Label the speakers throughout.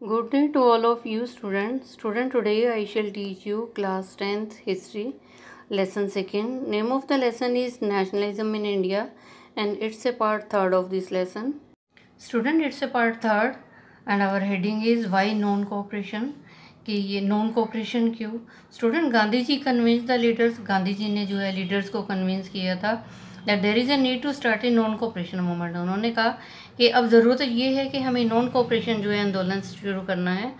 Speaker 1: Good day to all of you students. Today I shall teach you class 10th history lesson 2nd. Name of the lesson is Nationalism in India and it's a part 3rd of this lesson. Student, it's a part 3rd and our heading is why non cooperation. कि ये non cooperation क्यों? Student, Gandhi ji convince the leaders, Gandhi ji ने जो है leaders को convince किया था that there is a need to start a non cooperation movement. उन्होंने कहा कि अब ज़रूरत ये है कि हमें नॉन कोऑपरेशन जो है आंदोलन शुरू करना है।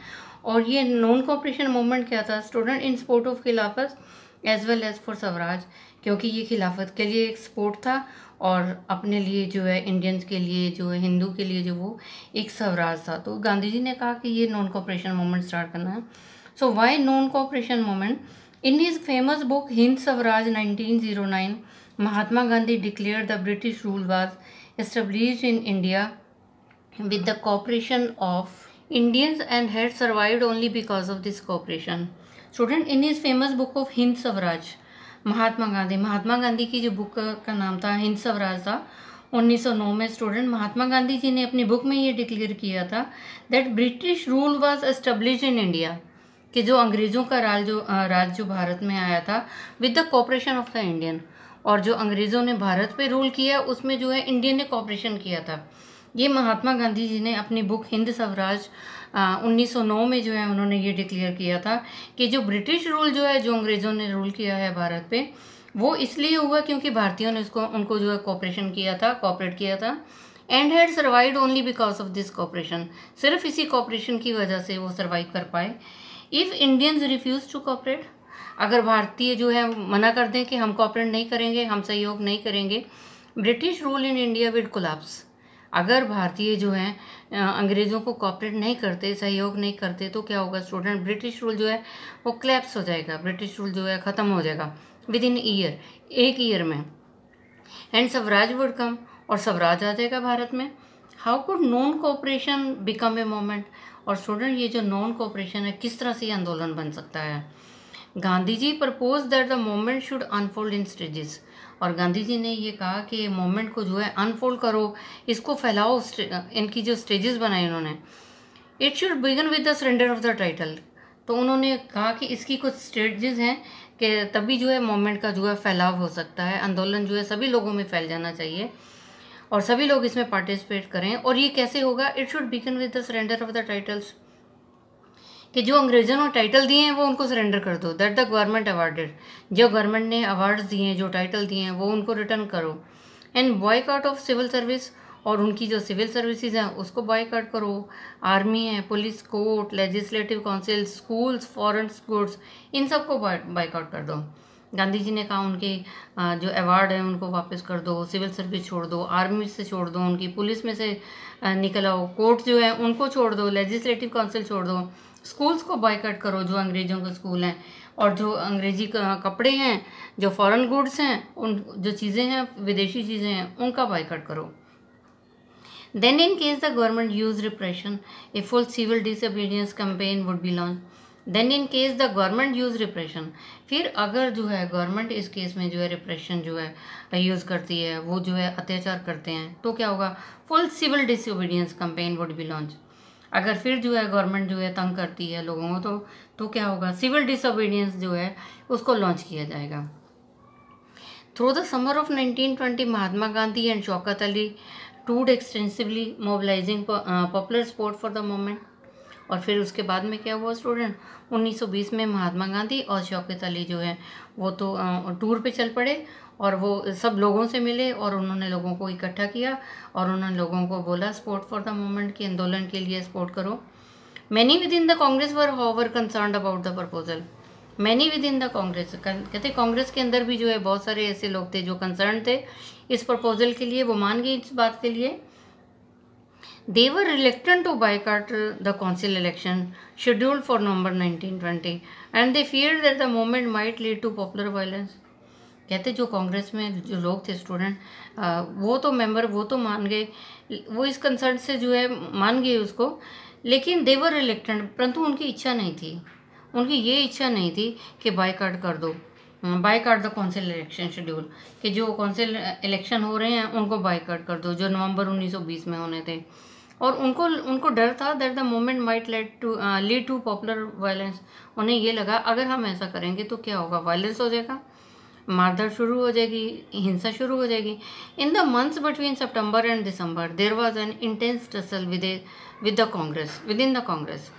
Speaker 1: और ये नॉन कोऑपरेशन मूवमेंट क्या था student? In support of Khilafat as well as for Swaraj, क्योंकि ये खिलाफत के लिए एक सपोर्ट था और अपने लिए जो है इंडियंस के लिए जो है हिंदू के लिए जो वो एक स्वराज था। तो गांधी जी ने कहा कि ये नॉन कोऑपरेशन मूवमेंट स्टार्ट करना है। So why non cooperation movement? In his famous book Hind Swaraj 1909 Mahatma Gandhi declared the British rule was established in India with the cooperation of Indians and had survived only because of this cooperation. Student, in his famous book of Hind Swaraj, Mahatma Gandhi की जो book का नाम था हिंद स्वराज था 1909 में। Student, Mahatma Gandhi ji ने अपनी book में ये डिक्लेयर किया था that British rule was established in India, कि जो अंग्रेज़ों का राज जो भारत में आया था with the cooperation of the Indian, और जो अंग्रेज़ों ने भारत पे रूल किया उसमें जो है इंडियन ने कोऑपरेशन किया था। ये महात्मा गांधी जी ने अपनी बुक हिंद स्वराज 1909 में जो है उन्होंने ये डिक्लेयर किया था कि जो ब्रिटिश रूल जो है जो अंग्रेज़ों ने रूल किया है भारत पे, वो इसलिए हुआ क्योंकि भारतीयों ने उनको जो है कोऑपरेशन किया था, कोऑपरेट किया था। And had survived only because of this cooperation, सिर्फ इसी कोऑपरेशन की वजह से वो सर्वाइव कर पाए। If Indians refuse to cooperate, अगर भारतीय जो है मना कर दें कि हम कोऑपरेट नहीं करेंगे, हम सहयोग नहीं करेंगे, British rule in India will collapse. अगर भारतीय जो हैं अंग्रेज़ों को कोऑपरेट नहीं करते, सहयोग नहीं करते, तो क्या होगा स्टूडेंट? ब्रिटिश रूल जो है वो क्लैप्स हो जाएगा, ब्रिटिश रूल जो है ख़त्म हो जाएगा विद इन ईयर, एक ईयर में। एंड स्वराज वुड कम, और स्वराज आ जाएगा भारत में। How could non cooperation become a moment? और स्टूडेंट, ये जो नॉन कोऑपरेशन है किस तरह से ये आंदोलन बन सकता है? Gandhi ji propose that the movement should unfold in stages, और गांधी जी ने ये कहा कि मूवमेंट को जो है अनफोल्ड करो, इसको फैलाओ। इनकी जो स्टेजेस बनाए उन्होंने, it should begin with the surrender of the title. तो उन्होंने कहा कि इसकी कुछ स्टेजेस हैं कि तभी जो है मूवमेंट का जो है फैलाव हो सकता है, आंदोलन जो है सभी लोगों में फैल जाना चाहिए और सभी लोग इसमें पार्टिसिपेट करें। और ये कैसे होगा? It should begin with the surrender of the titles, कि जो अंग्रेज़ों ने टाइटल दिए हैं वो उनको सरेंडर कर दो। दैट द गवर्नमेंट अवार्डेड, जो गवर्नमेंट ने अवार्ड्स दिए हैं, जो टाइटल दिए हैं वो उनको रिटर्न करो। And boycott of civil service, और उनकी जो सिविल सर्विसेज हैं उसको बॉयकॉट करो। आर्मी है, police, court, legislative council, schools, foreign goods, इन सबको बॉयकॉट कर दो। गांधी जी ने कहा उनके जो अवार्ड है उनको वापस कर दो, सिविल सर्विस छोड़ दो, आर्मी से छोड़ दो, उनकी पुलिस में से निकल आओ, कोर्ट जो है उनको छोड़ दो, लेजिस्लेटिव काउंसिल छोड़ दो, स्कूल्स को बॉयकॉट करो जो अंग्रेज़ों के स्कूल हैं, और जो अंग्रेजी कपड़े हैं, जो फॉरेन गुड्स हैं, उन जो चीज़ें हैं विदेशी चीज़ें हैं उनका बॉयकॉट करो। Then in case the government use repression a full civil disobedience campaign would be launch. Then in case the government use repression, फिर अगर जो है गवर्नमेंट इस केस में जो है रिप्रेशन जो है यूज़ करती है, वो जो है अत्याचार करते हैं, तो क्या होगा? Full civil disobedience campaign would be launch. अगर फिर जो है गवर्नमेंट जो है तंग करती है लोगों को, तो क्या होगा? सिविल डिसोबीडियंस जो है उसको लॉन्च किया जाएगा। Through the summer of 1920 Mahatma Gandhi and Shaukat Ali toured extensively mobilising popular support for the movement. और फिर उसके बाद में क्या हुआ स्टूडेंट? 1920 में महात्मा गांधी और शौकत अली जो है वो तो टूर पे चल पड़े, और वो सब लोगों से मिले और उन्होंने लोगों को इकट्ठा किया और उन्होंने लोगों को बोला सपोर्ट फॉर द मूवमेंट, के आंदोलन के लिए सपोर्ट करो। Many with in the Congress were however concerned about the proposal. Many with in the Congress, कहते कांग्रेस के अंदर भी जो है बहुत सारे ऐसे लोग थे जो कंसर्न थे इस प्रपोजल के लिए, वो मान गए इस बात के लिए। They were reluctant to boycott the council election scheduled for November 1920 and they feared that the movement might lead to popular violence. कहते जो कांग्रेस में जो लोग थे स्टूडेंट, वो तो मेंबर वो तो मान गए, वो इस कंसर्न से जो है मान गए उसको, लेकिन दे वर रिलेक्टेंट, परंतु उनकी इच्छा नहीं थी, उनकी ये इच्छा नहीं थी कि बायकॉट कर दो, boycott the council election schedule, कि जो काउंसिल इलेक्शन हो रहे हैं उनको बायकॉट कर दो जो नवंबर 1920 में होने थे। और उनको डर था that the movement might lead to popular violence. उन्हें ये लगा अगर हम ऐसा करेंगे तो क्या होगा, वायलेंस हो जाएगा, मारधाड़ शुरू हो जाएगी, हिंसा शुरू हो जाएगी। In the months between September and December there was an intense tussle with the Congress, with in the Congress.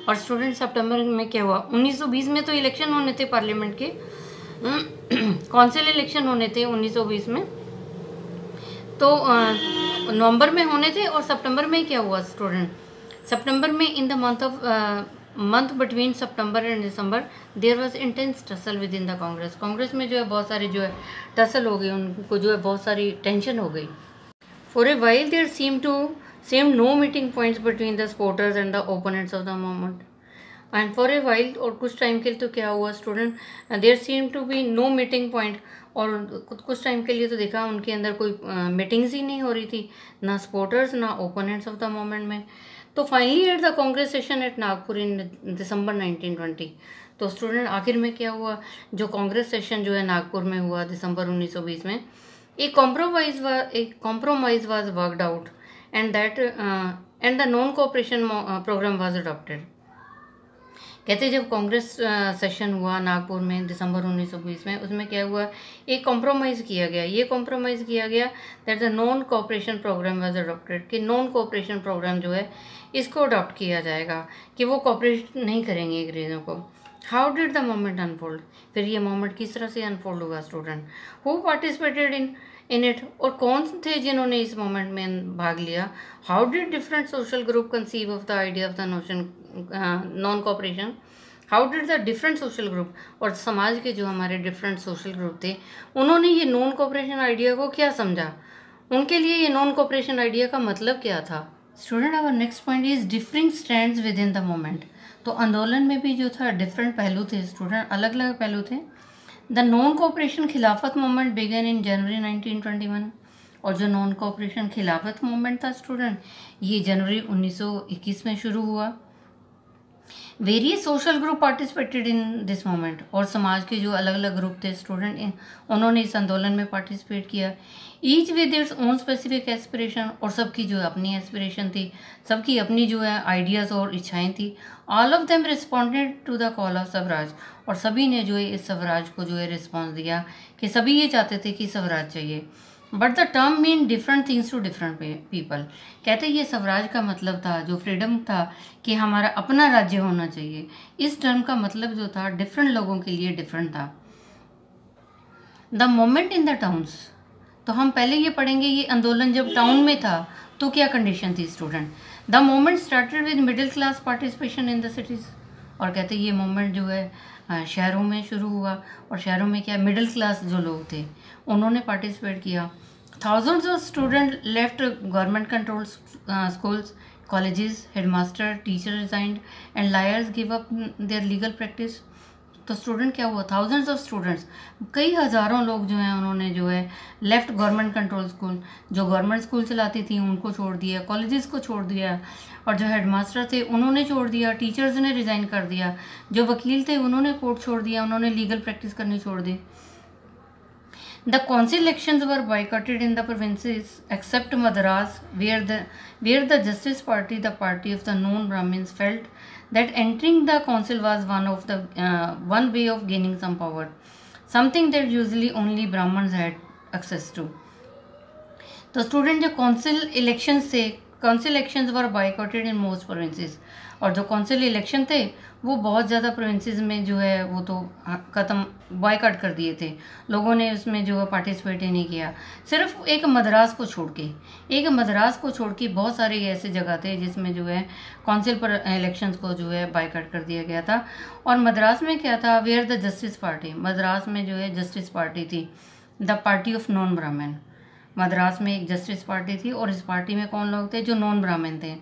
Speaker 1: और स्टूडेंट सितंबर में क्या हुआ, 1920 में तो इलेक्शन होने थे पार्लियामेंट के, काउंसिल इलेक्शन होने थे 1920 में, तो नवंबर में होने थे। और सितंबर में क्या हुआ स्टूडेंट, सितंबर में in the month between September and December there was intense tussle with in the Congress. Congress में जो है बहुत सारी जो है टसल हो गई, उनको जो है बहुत सारी टेंशन हो गई। For a while there seemed no meeting points between the supporters and the opponents of the movement. And for a while, और कुछ टाइम के लिए तो क्या हुआ student, there seem to be no meeting point. और कुछ टाइम के लिए तो देखा उनके अंदर कोई मीटिंग्स ही नहीं हो रही थी, ना सपोर्टर्स ना ओपोनेंट्स ऑफ द मूवमेंट में। तो finally at the Congress session at Nagpur in December 1920, तो स्टूडेंट आखिर में क्या हुआ, जो कांग्रेस सेशन जो है नागपुर में हुआ दिसंबर 1920 में, एक compromise was worked out and the non cooperation program was adopted। कहते जब कांग्रेस सेशन हुआ नागपुर में दिसंबर 1920 में, उसमें क्या हुआ, एक कॉम्प्रोमाइज़ किया गया। ये कॉम्प्रोमाइज़ किया गया that the non cooperation programme was adopted, कि नॉन कोऑपरेशन प्रोग्राम जो है इसको अडॉप्ट किया जाएगा, कि वो कोऑपरेट नहीं करेंगे एक रीजन को। How did the moment unfold, फिर ये मोमेंट किस तरह से अनफोल्ड हुआ student, who participated in it, और कौन थे जिन्होंने इस मोमेंट में भाग लिया। How did different social group conceive of the idea of the notion non cooperation, how did the different social group, और समाज के जो हमारे डिफरेंट सोशल ग्रुप थे उन्होंने ये नॉन कोऑपरेशन आइडिया को क्या समझा, उनके लिए ये नॉन कोऑपरेशन आइडिया का मतलब क्या था। Student our next point is differing stands with in the moment. तो आंदोलन में भी जो था डिफरेंट पहलू थे स्टूडेंट, अलग अलग पहलू थे। द नॉन कोऑपरेशन खिलाफत मूवमेंट बिगन इन जनवरी 1921, और जो नॉन कोऑपरेशन खिलाफत मूवमेंट था स्टूडेंट, ये जनवरी 1921 में शुरू हुआ। Various social group participated in this movement, और समाज के जो अलग अलग ग्रुप थे स्टूडेंट उन्होंने इस आंदोलन में पार्टिसिपेट किया। Each with its own specific aspiration, और सबकी जो अपनी एस्पिरेशन थी, सबकी अपनी जो है आइडियाज़ और इच्छाएं थी। All of them responded to the call of Swaraj, और सभी ने जो है इस स्वराज को जो है रिस्पॉन्स दिया, कि सभी ये चाहते थे कि स्वराज चाहिए। But the term mean different things to different people. कहते ये स्वराज का मतलब था, जो फ्रीडम था कि हमारा अपना राज्य होना चाहिए, इस टर्म का मतलब जो था डिफरेंट लोगों के लिए डिफरेंट था। The moment in the towns, तो हम पहले ये पढ़ेंगे ये आंदोलन जब टाउन में था तो क्या कंडीशन थी student. The moment started with middle class participation in the cities, और कहते ये मोमेंट जो है शहरों में शुरू हुआ, और शहरों में क्या मिडिल क्लास जो लोग थे उन्होंने पार्टिसिपेट किया। Thousands of students left government controlled schools, colleges, headmaster, teacher resigned, and lawyers gave up their legal practice। तो स्टूडेंट क्या हुआ, थाउजेंड्स ऑफ स्टूडेंट्स, कई हज़ारों लोग जो हैं उन्होंने जो है लेफ्ट गवर्नमेंट कंट्रोल स्कूल, जो गवर्नमेंट स्कूल चलाती थी उनको छोड़ दिया, कॉलेजेस को छोड़ दिया, और जो हेडमास्टर थे उन्होंने छोड़ दिया, टीचर्स ने रिज़ाइन कर दिया, जो वकील थे उन्होंने कोर्ट छोड़ दिया, उन्होंने लीगल प्रैक्टिस करनी छोड़ दी। The council elections were boycotted in the provinces except Madras, where the Justice Party, the party of the non-Brahmins, felt that entering the council was one way of gaining some power, something that usually only Brahmins had access to। तो student जो council elections थे, council elections were boycotted in most provinces, और जो council election थे वो बहुत ज़्यादा provinces में जो है वो तो ख़त्म, बॉयकॉट कर दिए थे, लोगों ने उसमें जो है पार्टिसिपेट ही नहीं किया। सिर्फ एक मद्रास को छोड़ के बहुत सारे ऐसे जगह थे जिसमें जो है काउंसिल पर इलेक्शंस को जो है बॉयकॉट कर दिया गया था। और मद्रास में क्या था, वेयर द जस्टिस पार्टी, मद्रास में जो है जस्टिस पार्टी थी, the party of non Brahmin. Madras में एक जस्टिस पार्टी थी, और इस पार्टी में कौन लोग थे, जो नॉन ब्राह्मण थे।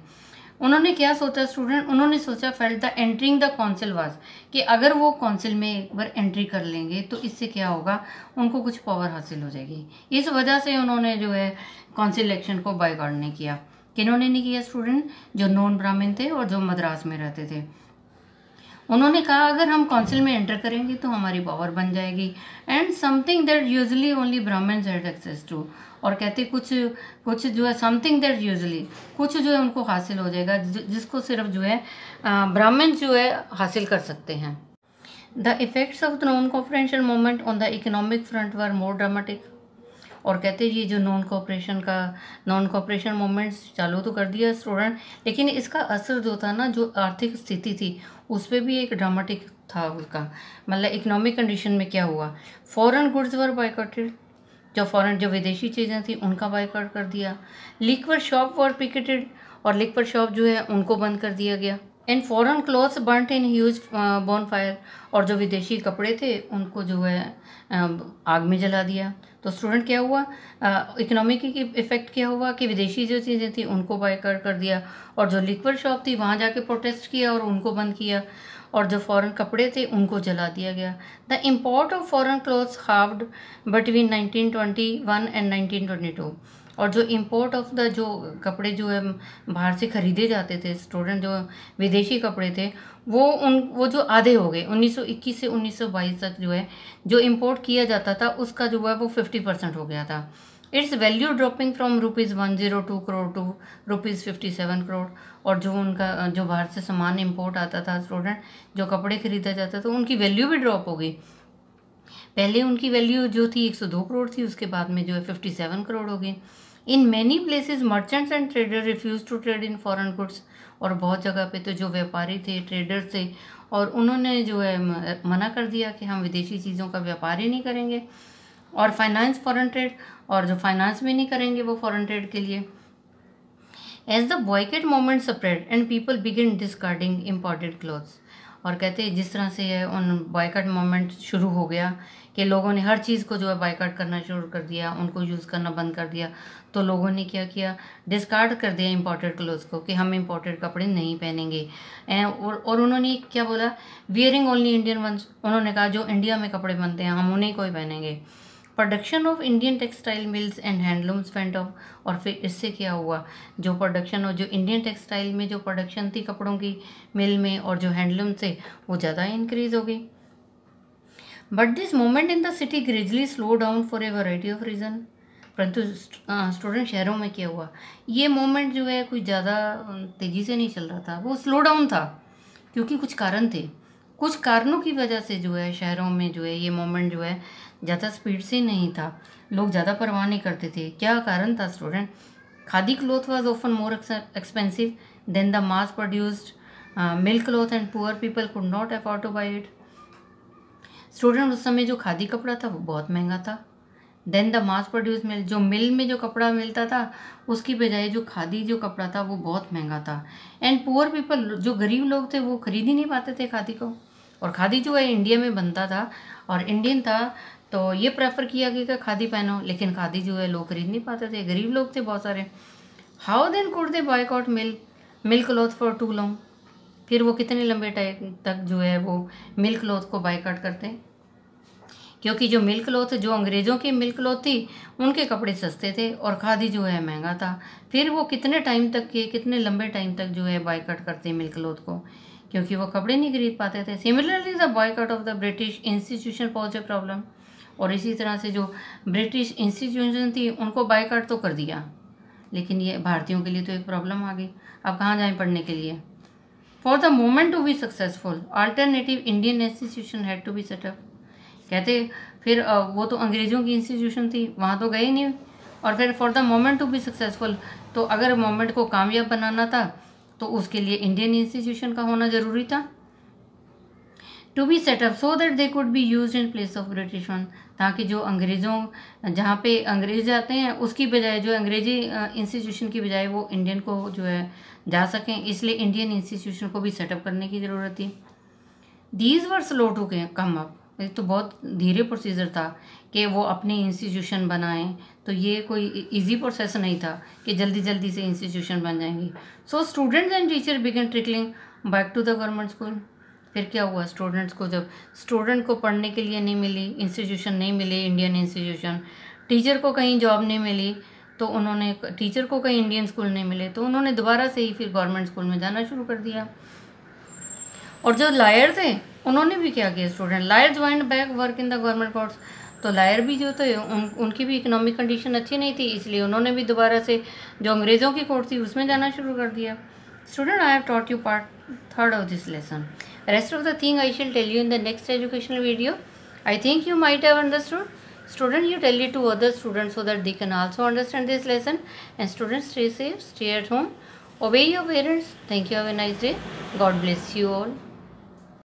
Speaker 1: उन्होंने क्या सोचा स्टूडेंट, उन्होंने सोचा felt the entering the council was, कि अगर वो काउंसिल में एक बार एंट्री कर लेंगे तो इससे क्या होगा, उनको कुछ पावर हासिल हो जाएगी। इस वजह से उन्होंने जो है काउंसिल इलेक्शन को बायकॉट नहीं किया। किन्होंने नहीं किया स्टूडेंट, जो नॉन ब्राह्मण थे और जो मद्रास में रहते थे। उन्होंने कहा अगर हम काउंसिल में एंटर करेंगे तो हमारी पावर बन जाएगी, and something that usually only Brahmins had access to, और कहते कुछ जो है समथिंग दैट यूजुअली कुछ जो है उनको हासिल हो जाएगा जिसको सिर्फ जो है ब्राह्मण जो है हासिल कर सकते हैं। The effects of the non cooperation movement on the economic front were more dramatic, और कहते ये जो नॉन कोऑपरेशन मूवमेंट्स चालू तो कर दिया स्टूडेंट, लेकिन इसका असर जो था ना, जो आर्थिक स्थिति थी उस पर भी एक ड्रामेटिक था उसका। मतलब इकोनॉमिक कंडीशन में क्या हुआ, फॉरेन गुड्स वर बायकॉटेड, जो विदेशी चीज़ें थी उनका बायकॉट कर दिया। लिक्वर शॉप वर पिकेटेड, और लिक्वर शॉप जो है उनको बंद कर दिया गया। And foreign clothes बर्nt in huge bonfire, और जो विदेशी कपड़े थे उनको जो है आग में जला दिया। तो स्टूडेंट क्या हुआ, इकोनॉमिक इफेक्ट क्या हुआ कि विदेशी जो चीज़ें थी उनको बायकॉट कर दिया, और जो लिक्वर शॉप थी वहाँ जाके प्रोटेस्ट किया और उनको बंद किया, और जो फॉरेन कपड़े थे उनको जला दिया गया। The import of foreign clothes halved between 1921 and 1922, और जो इम्पोर्ट ऑफ द जो कपड़े जो है बाहर से ख़रीदे जाते थे स्टूडेंट, जो विदेशी कपड़े थे वो जो आधे हो गए। 1921 से 1922 तक जो है जो इम्पोर्ट किया जाता था उसका जो है वो 50% हो गया था। It's value dropping from ₹102 crore to ₹57 crore, और जो उनका जो बाहर से सामान इम्पोर्ट आता था स्टूडेंट, जो कपड़े खरीदा जाता था उनकी वैल्यू भी ड्रॉप हो गई। पहले उनकी वैल्यू जो थी 102 करोड़ थी, उसके बाद में जो है 57 करोड़ हो गई। In many places merchants and trader refuse to trade in foreign goods, और बहुत जगह पे तो जो व्यापारी थे, ट्रेडर थे, और उन्होंने जो है मना कर दिया कि हम विदेशी चीज़ों का व्यापार ही नहीं करेंगे। और फाइनेंस फॉरेन ट्रेड, और जो फाइनेंस भी नहीं करेंगे वो फॉरेन ट्रेड के लिए। As the boycott movement spread and people begin discarding imported clothes, और कहते हैं जिस तरह से उन बॉयकॉट मूवमेंट शुरू हो गया कि लोगों ने हर चीज़ को जो है बायकॉट करना शुरू कर दिया, उनको यूज़ करना बंद कर दिया, तो लोगों ने क्या किया, डिस्कार्ड कर दिया इम्पोर्टेड क्लोथ्स को कि हम इम्पोर्टेड कपड़े नहीं पहनेंगे। और उन्होंने क्या बोला, वियरिंग ओनली इंडियन वंस, उन्होंने कहा जो इंडिया में कपड़े बनते हैं हम उन्हीं को ही पहनेंगे। Production of Indian textile mills and handlooms went up, और फिर इससे क्या हुआ, जो प्रोडक्शन और जो इंडियन टेक्सटाइल में जो प्रोडक्शन थी कपड़ों की मिल में और जो हैंडलूम थे वो ज़्यादा इंक्रीज हो गई। But this movement in the city gradually slow down for a variety of reason, परंतु स्टूडेंट शहरों में क्या हुआ, ये मूवमेंट जो है कोई ज़्यादा तेज़ी से नहीं चल रहा था, वो स्लो डाउन था क्योंकि कुछ कारण थे। कुछ कारणों की वजह से जो है शहरों में जो है ये मूवमेंट जो है ज़्यादा स्पीड से नहीं था, लोग ज़्यादा परवाह नहीं करते थे। क्या कारण था student, khadi cloth was often more expensive than the mass produced mill cloth and poor people could not afford two by it. Student उस समय जो खादी कपड़ा था वो बहुत महंगा था, देन द मास प्रोड्यूस मिल, जो मिल में जो कपड़ा मिलता था उसकी बजाय जो खादी जो कपड़ा था वो बहुत महंगा था। एंड पुअर पीपल, जो गरीब लोग थे वो खरीद ही नहीं पाते थे खादी को, और खादी जो है इंडिया में बनता था और इंडियन था, तो ये प्रेफर किया कि खादी पहनो, लेकिन खादी जो है लोग खरीद नहीं पाते थे, गरीब लोग थे बहुत सारे। How then could they boycott mill cloth for too long, फिर वो कितने लंबे टाइम तक जो है वो मिल्क क्लॉथ को बायकॉट करते हैं, क्योंकि जो मिल्क क्लॉथ, जो अंग्रेज़ों की मिल्क क्लॉथ थी उनके कपड़े सस्ते थे और खादी जो है महंगा था। फिर वो कितने टाइम तक के, कितने लंबे टाइम तक जो है बायकॉट करते मिल्क क्लॉथ को, क्योंकि वो कपड़े नहीं खरीद पाते थे। Similarly the boycott of the British institution pause a problem, और इसी तरह से जो ब्रिटिश इंस्टीट्यूशन थी उनको बायकॉट तो कर दिया, लेकिन ये भारतीयों के लिए तो एक प्रॉब्लम आ गई, अब कहाँ जाएं पढ़ने के लिए। For the moment to be successful alternative Indian institution had to be set up, कहते फिर वो तो अंग्रेज़ों की इंस्टीट्यूशन थी, वहाँ तो गए नहीं, और फिर for the moment to be successful, तो अगर मोमेंट को कामयाब बनाना था तो उसके लिए इंडियन इंस्टीट्यूशन का होना ज़रूरी था। To be set up so that they could be use in place of British one, ताकि जो अंग्रेज़ों, जहाँ पे अंग्रेज़ जाते हैं उसकी बजाय जो अंग्रेजी इंस्टीट्यूशन की बजाय वो इंडियन को जो है जा सकें, इसलिए इंडियन इंस्टीट्यूशन को भी सेटअप करने की ज़रूरत थी। These were slow to come up, तो बहुत धीरे प्रोसीजर था कि वो अपनी इंस्टीट्यूशन बनाएं, तो ये कोई इजी प्रोसेस नहीं था कि जल्दी जल्दी से इंस्टीट्यूशन बन जाएंगी। So students and teacher began trickling back to the government school. फिर क्या हुआ, स्टूडेंट्स को, जब स्टूडेंट को पढ़ने के लिए नहीं मिली, इंस्टीट्यूशन नहीं मिले इंडियन इंस्टीट्यूशन, टीचर को कहीं जॉब नहीं मिली, तो उन्होंने, टीचर को कहीं इंडियन स्कूल नहीं मिले, तो उन्होंने दोबारा से ही फिर गवर्नमेंट स्कूल में जाना शुरू कर दिया। और जो लायर थे उन्होंने भी क्या किया student, lawyer joined back work in the government courts. तो लायर भी जो थे उनकी भी इकोनॉमिक कंडीशन अच्छी नहीं थी, इसलिए उन्होंने भी दोबारा से जो अंग्रेज़ों की कोर्ट थी उसमें जाना शुरू कर दिया। Student, I have taught you part third of this lesson. Rest of the thing I shall tell you in the next educational video. I think you might have understood. Student, you tell it to other students so that they can also understand this lesson. And students, stay safe, stay at home, obey your parents. Thank you. Have a nice day. God bless you all.